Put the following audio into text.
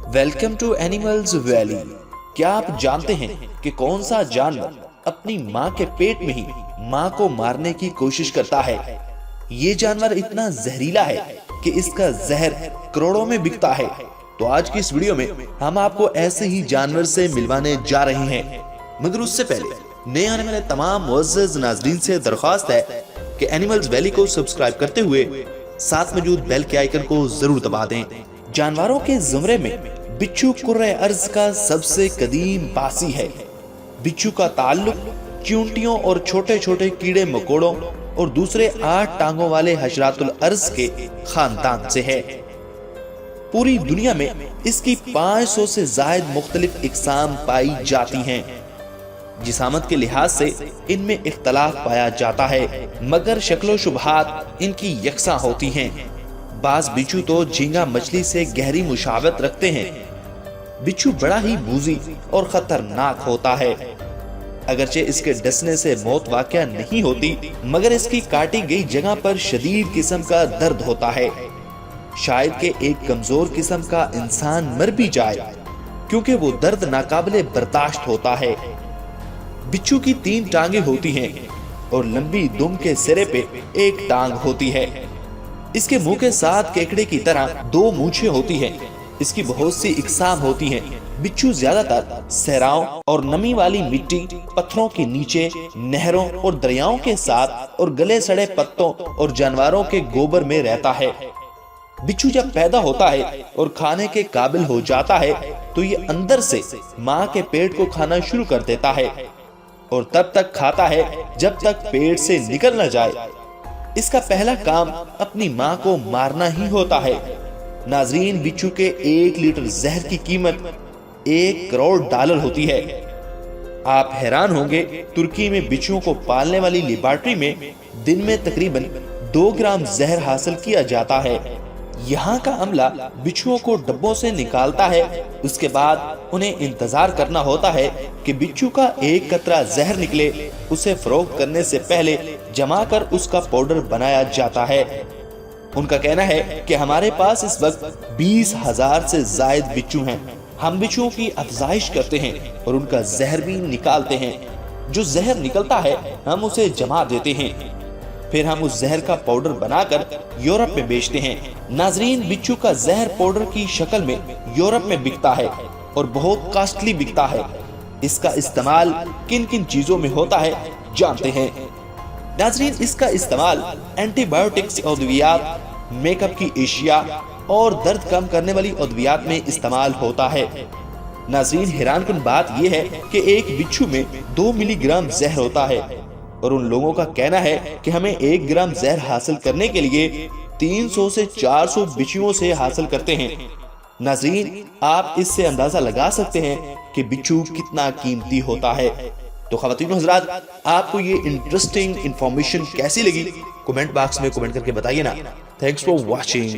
Welcome to animals valley. क्या आप जानते हैं कि कौन सा जानवर अपनी माँ के पेट में ही माँ को मारने की कोशिश करता है? ये जानवर इतना जहरीला है कि इसका जहर करोड़ों में बिकता है। तो आज की इस वीडियो में हम आपको ऐसे ही जानवर से मिलवाने जा रहे हैं, मगर उससे पहले नए आने वाले तमाम मुअज़्ज़ज़ नाज़रीन से दरख्वास्त है कि एनिमल्स वैली को सब्सक्राइब करते हुए साथ मौजूद बेल के आइकन को जरूर दबा दें। जानवरों के ज़ुमरे में बिच्छू कुर्रे अर्ज का सबसे कदीम बासी है। बिच्छू का ताल्लुक चींटियों और छोटे छोटे कीड़े मकोड़ों और दूसरे 8 टांगों वाले हशरातुल अर्ज के खानदान से है। पूरी दुनिया में इसकी 500 से जायद मुख्तलिफ इकसाम पाई जाती हैं। जिसामत के लिहाज से इनमें इख्तलाफ पाया जाता है, मगर शक्लो शुबहात इनकी यकसा होती हैं। बाज बिच्छू तो झींगा मछली से गहरी मुशावत रखते हैं। बिच्छू बड़ा ही मूजी और खतरनाक होता है। अगरचे इसके डसने से मौत वाक़या नहीं होती, मगर इसकी काटी गई जगह पर शदीद किस्म का दर्द होता है। शायद के एक कमजोर किस्म का इंसान मर भी जाए, क्योंकि वो दर्द नाकाबिले बर्दाश्त होता है। बिच्छू की 3 टांगे होती हैं और लंबी दुम के सिरे पे एक टांग होती है। इसके मुंह के साथ केकड़े की तरह 2 मूंछें होती हैं। इसकी बहुत सी इकसाम होती हैं। बिच्छू ज्यादातर सहराओं और नमी वाली मिट्टी, पत्थरों के नीचे, नहरों और दरियाओं के साथ और गले सड़े पत्तों और जानवरों के गोबर में रहता है। बिच्छू जब पैदा होता है और खाने के काबिल हो जाता है तो ये अंदर से माँ के पेट को खाना शुरू कर देता है और तब तक खाता है जब तक पेट से निकल न जाए। इसका पहला काम अपनी माँ को मारना ही होता है। नाजरीन, बिच्छू के 1 लीटर जहर की कीमत $1 करोड़ होती है। आप हैरान होंगे, तुर्की में बिच्छुओं को पालने वाली लेबॉरेटरी में दिन में तकरीबन 2 ग्राम जहर हासिल किया जाता है। यहाँ का अमला बिच्छुओं को डब्बों से निकालता है। उसके बाद उन्हें इंतजार करना होता है कि बिच्छू का 1 कतरा जहर निकले। उसे फरोख्त करने से पहले जमा कर उसका पाउडर बनाया जाता है। उनका कहना है कि हमारे पास इस वक्त 20,000 से जायद बिच्छू हैं। हम बिच्छुओं की अफजाइश करते हैं और उनका जहर भी निकालते हैं। जो जहर निकलता है हम उसे जमा देते हैं, फिर हम उस जहर का पाउडर बनाकर यूरोप में बेचते हैं। नाजरीन, बिच्छू का जहर पाउडर की शक्ल में यूरोप में बिकता है और बहुत कॉस्टली बिकता है। इसका इस्तेमाल किन किन चीजों में होता है जानते हैं। नाजरीन, इसका इस्तेमाल एंटीबायोटिक्स अद्वियात, मेकअप की एशिया और दर्द कम करने वाली अद्वियात में इस्तेमाल होता है। नाजरीन, हैरानकुन बात यह है कि एक बिच्छू में 2 मिलीग्राम जहर होता है और उन लोगों का कहना है कि हमें 1 ग्राम जहर हासिल करने के लिए 300 से 400 बिच्छुओं से हासिल करते हैं। नाजरीन, आप इससे अंदाजा लगा सकते हैं कि बिच्छू कितना कीमती होता है। तो ख़वातीन हज़रात, आपको ये इंटरेस्टिंग इंफॉर्मेशन कैसी लगी? कमेंट बॉक्स में कमेंट करके बताइए ना। Thanks for watching.